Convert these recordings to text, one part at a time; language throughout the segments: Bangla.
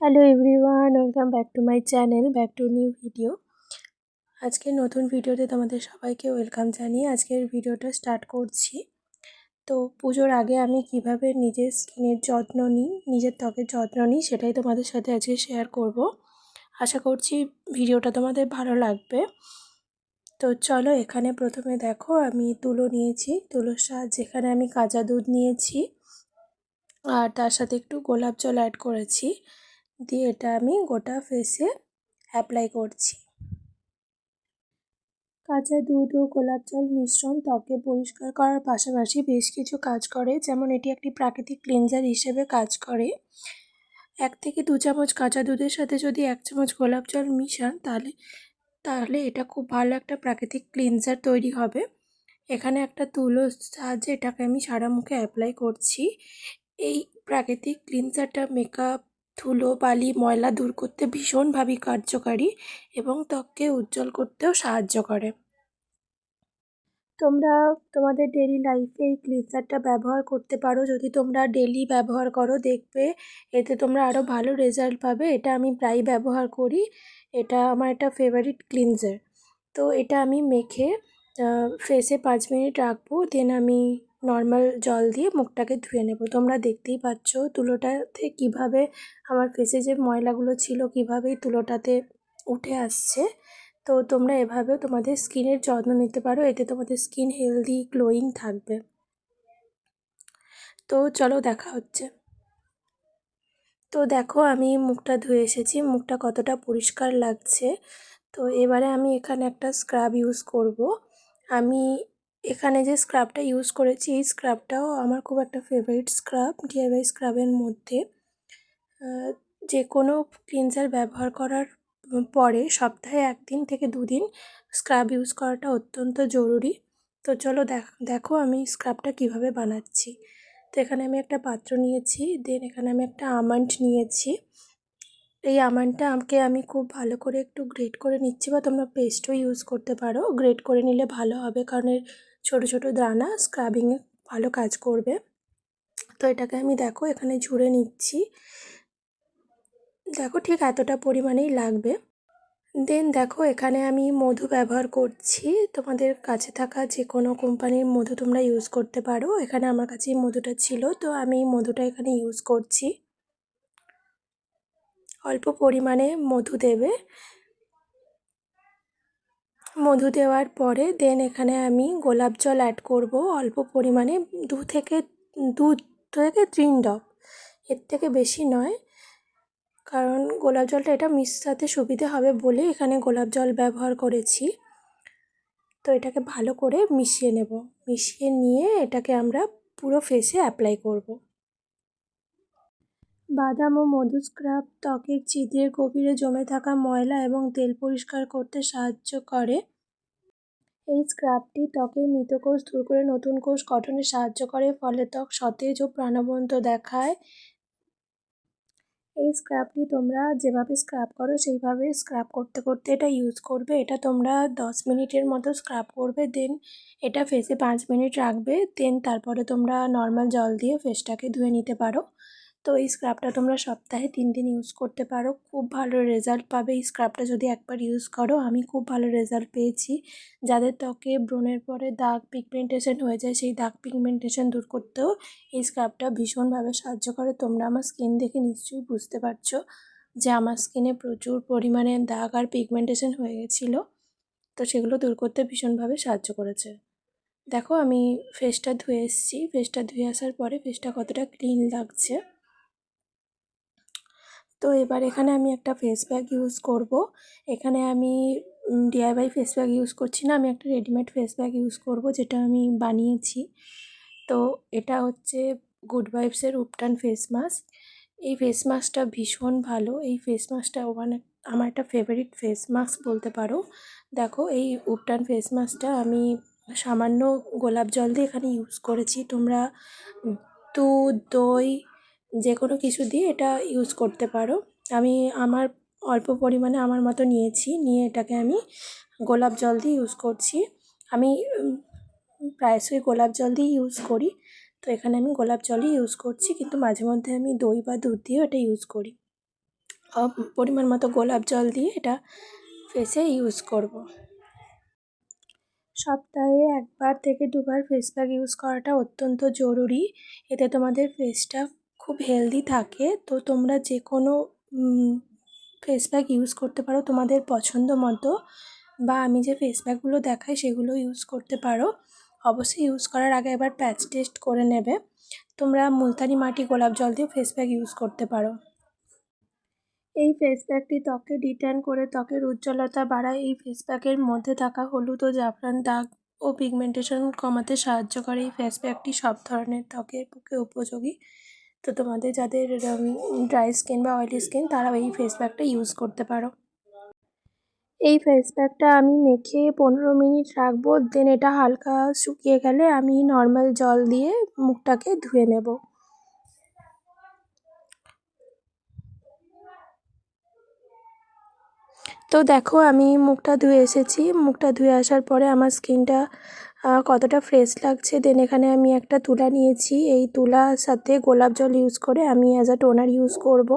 Hello everyone, welcome back to my channel, back to new video. আজকের নতুন ভিডিওতে তোমাদের সবাইকে ওয়েলকাম জানিয়ে আজকের ভিডিওটা স্টার্ট করছি। তো পুজোর আগে আমি কিভাবে নিজের স্কিনের যত্ন নিই, নিজের ত্বকের যত্ন নিই, সেটাই তোমাদের সাথে আজকে শেয়ার করব। আশা করছি ভিডিওটা তোমাদের ভালো লাগবে। তো চলো, এখানে প্রথমে দেখো আমি তুলো নিয়েছি। তুলোর সাহায্যে এখানে আমি কাঁচা দুধ নিয়েছি আর তার সাথে একটু গোলাপ জল অ্যাড করেছি, দিয়ে এটা আমি গোটা ফেসে অ্যাপ্লাই করছি। কাঁচা দুধ ও গোলাপ জল মিশ্রণ ত্বকে পরিষ্কার করার পাশাপাশি বেশ কিছু কাজ করে, যেমন এটি একটি প্রাকৃতিক ক্লিনজার হিসেবে কাজ করে। 1 থেকে 2 চামচ কাঁচা দুধের সাথে যদি 1 চামচ গোলাপ জল মিশান তাহলে তাহলে এটা খুব ভালো একটা প্রাকৃতিক ক্লিনজার তৈরি হবে। এখানে একটা তুলোর সাহায্যে এটাকে আমি সারা মুখে অ্যাপ্লাই করছি। এই প্রাকৃতিক ক্লিনজারটা মেকআপ, ধুলো, বালি, ময়লা দূর করতে ভীষণভাবে কার্যকারী এবং ত্বককে উজ্জ্বল করতেও সাহায্য করে। তোমরা তোমাদের ডেইলি লাইফে এই ক্লিনজারটা ব্যবহার করতে পারো। যদি তোমরা ডেইলি ব্যবহার করো, দেখবে এতে তোমরা আরও ভালো রেজাল্ট পাবে। এটা আমি প্রায় ব্যবহার করি, এটা আমার একটা ফেভারিট ক্লিনজার। তো এটা আমি মেখে ফেসে 5 মিনিট রাখবো, দেন আমি নর্মাল জল দিয়ে মুখটাকে ধুয়ে নেব। তোমরা দেখতেই পাচ্ছ তুলোটাতে কীভাবে আমার ফেসে যে ময়লাগুলো ছিল কীভাবেই তুলোটাতে উঠে আসছে। তো তোমরা এভাবেও তোমাদের স্কিনের যত্ন নিতে পারো, এতে তোমাদের স্কিন হেলদি গ্লোয়িং থাকবে। তো চলো দেখা হচ্ছে। তো দেখো আমি মুখটা ধুয়ে এসেছি, মুখটা কতটা পরিষ্কার লাগছে। তো এবারে আমি এখানে একটা স্ক্রাব ইউজ করব। আমি এখানে যে স্ক্রাবটা ইউজ করেছি এই স্ক্রাবটাও আমার খুব একটা ফেভারিট স্ক্রাব ডিআইওয়াই স্ক্রাবের মধ্যে। যে কোনো ক্লিনজার ব্যবহার করার পরে সপ্তাহে 1 দিন থেকে 2 দিন স্ক্রাব ইউজ করাটা অত্যন্ত জরুরি। তো চলো দেখো আমি স্ক্রাবটা কিভাবে বানাচ্ছি। তো এখানে আমি একটা পাত্র নিয়েছি, দেন এখানে আমি একটা আমন্ড নিয়েছি। এই আমন্ডটা আমি খুব ভালো করে একটু গ্রেট করে নিচ্ছি, বা তোমরা পেস্টও ইউজ করতে পারো। গ্রেট করে নিলে ভালো হবে, কারণ এর ছোটো ছোটো দানা স্ক্রাবিংয়ে ভালো কাজ করবে। তো এটাকে আমি দেখো এখানে ঝুড়ে নিচ্ছি। দেখো ঠিক এতটা পরিমাণেই লাগবে। দেন দেখো এখানে আমি মধু ব্যবহার করছি। তোমাদের কাছে থাকা যে কোনো কোম্পানির মধু তোমরা ইউজ করতে পারো। এখানে আমার কাছে এই মধুটা ছিল, তো আমি মধুটা এখানে ইউজ করছি। অল্প পরিমাণে মধু দেবে। মধু দেওয়ার পরে দেন এখানে আমি গোলাপ জল অ্যাড করব অল্প পরিমাণে, 2 থেকে 3 ড্রপ, এর থেকে বেশি নয়, কারণ গোলাপ জলটা এটা মিশাতে সুবিধে হবে বলে এখানে গোলাপ জল ব্যবহার করেছি। তো এটাকে ভালো করে মিশিয়ে নেব। মিশিয়ে নিয়ে এটাকে আমরা পুরো ফেসে অ্যাপ্লাই করব। বাদাম ও মধু স্ক্রাব ত্বকের ছিদ্রের গভীরে জমে থাকা ময়লা এবং তেল পরিষ্কার করতে সাহায্য করে। এই স্ক্রাবটি ত্বকের মৃত কোষ দূর করে নতুন কোষ গঠনে সাহায্য করে, ফলে ত্বক সতেজ ও প্রাণবন্ত দেখায়। এই স্ক্রাবটি তোমরা যেভাবে স্ক্রাব করো সেইভাবে স্ক্রাব করতে করতে এটা ইউজ করবে। এটা তোমরা 10 মিনিটের মতো স্ক্রাব করবে, দেন এটা ফেসে 5 মিনিট রাখবে, দেন তারপরে তোমরা নর্মাল জল দিয়ে ফেসটাকে ধুয়ে নিতে পারো। তো এই স্ক্রাবটা তোমরা সপ্তাহে 3 দিন ইউজ করতে পারো, খুব ভালো রেজাল্ট পাবে। এই স্ক্রাবটা যদি একবার ইউজ করো, আমি খুব ভালো রেজাল্ট পেয়েছি। যাদের ত্বকে ব্রণের পরে দাগ পিগমেন্টেশন হয়ে যায়, সেই দাগ পিগমেন্টেশন দূর করতেও এই স্ক্রাবটা ভীষণভাবে সাহায্য করে। তোমরা আমার স্কিন দেখে নিশ্চয়ই বুঝতে পারছো যে আমার স্কিনে প্রচুর পরিমাণে দাগ আর পিগমেন্টেশন হয়ে গেছিলো, তো সেগুলো দূর করতে ভীষণভাবে সাহায্য করেছে। দেখো আমি ফেসটা ধুয়ে এসেছি, ফেসটা ধুয়ে আসার পরে ফেসটা কতটা ক্লিন লাগছে। তো এবার এখানে আমি একটা ফেস প্যাক ইউজ করব। এখানে আমি ডিআইওয়াই ফেস প্যাক ইউজ করছি না, আমি একটা রেডিমেড ফেস প্যাক ইউজ করব, যেটা আমি বানিয়েছি। তো এটা হচ্ছে গুড ভাইবসের উপটান ফেস মাস্ক। এই ফেস মাস্কটা ভীষণ ভালো। এই ফেস মাস্কটা আমার একটা ফেভারিট ফেস মাস্ক বলতে পারো। দেখো এই উপটান ফেস মাস্কটা আমি সামান্য গোলাপ জল দিয়ে এখানে ইউজ করেছি। তোমরা দুধ, দই যে কোনো কিছু দিয়ে এটা ইউজ করতে পারো। আমি আমার অল্প পরিমাণে আমার মতো নিয়েছি, নিয়ে এটাকে আমি গোলাপ জল দিয়ে ইউজ করছি। আমি প্রায়শই গোলাপ জল দিয়ে ইউজ করি, তো এখানে আমি গোলাপ জলই ইউজ করছি, কিন্তু মাঝে মধ্যে আমি দই বা দুধ দিয়েও এটা ইউজ করি। পরিমাণ মতো গোলাপ জল দিয়ে এটা ফেসে ইউজ করব। সপ্তাহে 1বার থেকে 2বার ফেস প্যাক ইউজ করাটা অত্যন্ত জরুরি। এতে তোমাদের ফেসটা খুব হেলদি থাকে। তো তোমরা যে কোনো ফেস প্যাক ইউজ করতে পারো তোমাদের পছন্দ মতো, বা আমি যে ফেস প্যাকগুলো দেখাই সেগুলো ইউজ করতে পারো। অবশ্যই ইউজ করার আগে একবার প্যাচ টেস্ট করে নেবে। তোমরা মুলতানি মাটি গোলাপ জল দিয়ে ফেস প্যাক ইউজ করতে পারো। এই ফেস প্যাকটি ত্বকে ডিট্যান করে ত্বকের উজ্জ্বলতা বাড়ায়। এই ফেস প্যাকের মধ্যে থাকা হলুদ ও জাফরান দাগ ও পিগমেন্টেশন কমাতে সাহায্য করে। এই ফেস প্যাকটি সব ধরনের ত্বকের পক্ষে উপযোগী। তো তোমাদের যাদের ড্রাই স্কিন বা অয়েলি স্কিন তারাও এই ফেস প্যাকটা ইউজ করতে পারো। এই ফেস প্যাকটা আমি মেখে 15 মিনিট রাখবো, দেন এটা হালকা শুকিয়ে গেলে আমি নর্মাল জল দিয়ে মুখটাকে ধুয়ে নেব। তো দেখো আমি মুখটা ধুয়ে এসেছি। মুখটা ধুয়ে আসার পরে আমার স্কিনটা কতটা ফ্রেশ লাগছে। দেন এখানে আমি একটা তুলা নিয়েছি। এই তুলার সাথে গোলাপ জল ইউজ করে আমি অ্যাজ আ টোনার ইউজ করব।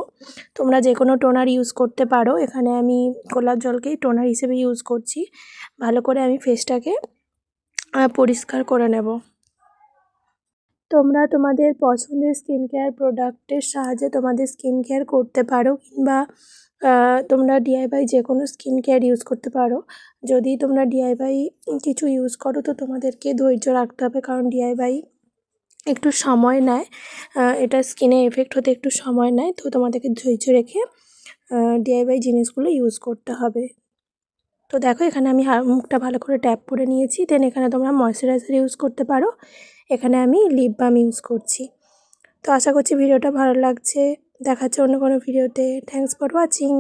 তোমরা যে কোনো টোনার ইউজ করতে পারো। এখানে আমি গোলাপ জলকেই টোনার হিসেবে ইউজ করছি। ভালো করে আমি ফেসটাকে পরিষ্কার করে নেব। তোমরা তোমাদের পছন্দের স্কিন কেয়ার প্রোডাক্টের সাহায্যে তোমাদের স্কিন কেয়ার করতে পারো, কিংবা তোমরা ডিআইওয়াই যে কোনো স্কিন কেয়ার ইউজ করতে পারো। যদি তোমরা ডিআইওয়াই কিছু ইউজ করো তো তোমাদেরকে ধৈর্য রাখতে হবে, কারণ ডিআইওয়াই একটু সময় নেয়। এটা স্কিনে এফেক্ট হতে একটু সময় নেয়। তো তোমাদেরকে ধৈর্য রেখে ডিআইওয়াই জিনিসগুলো ইউজ করতে হবে। তো দেখো এখানে আমি মুখটা ভালো করে ট্যাপ করে নিয়েছি। দেন এখানে তোমরা ময়শ্চারাইজার ইউজ করতে পারো। এখানে আমি লিপ বাম ইউজ করছি। তো আশা করছি ভিডিওটা ভালো লাগছে। দেখা হচ্ছে অন্য কোনো ভিডিওতে। Thanks for watching.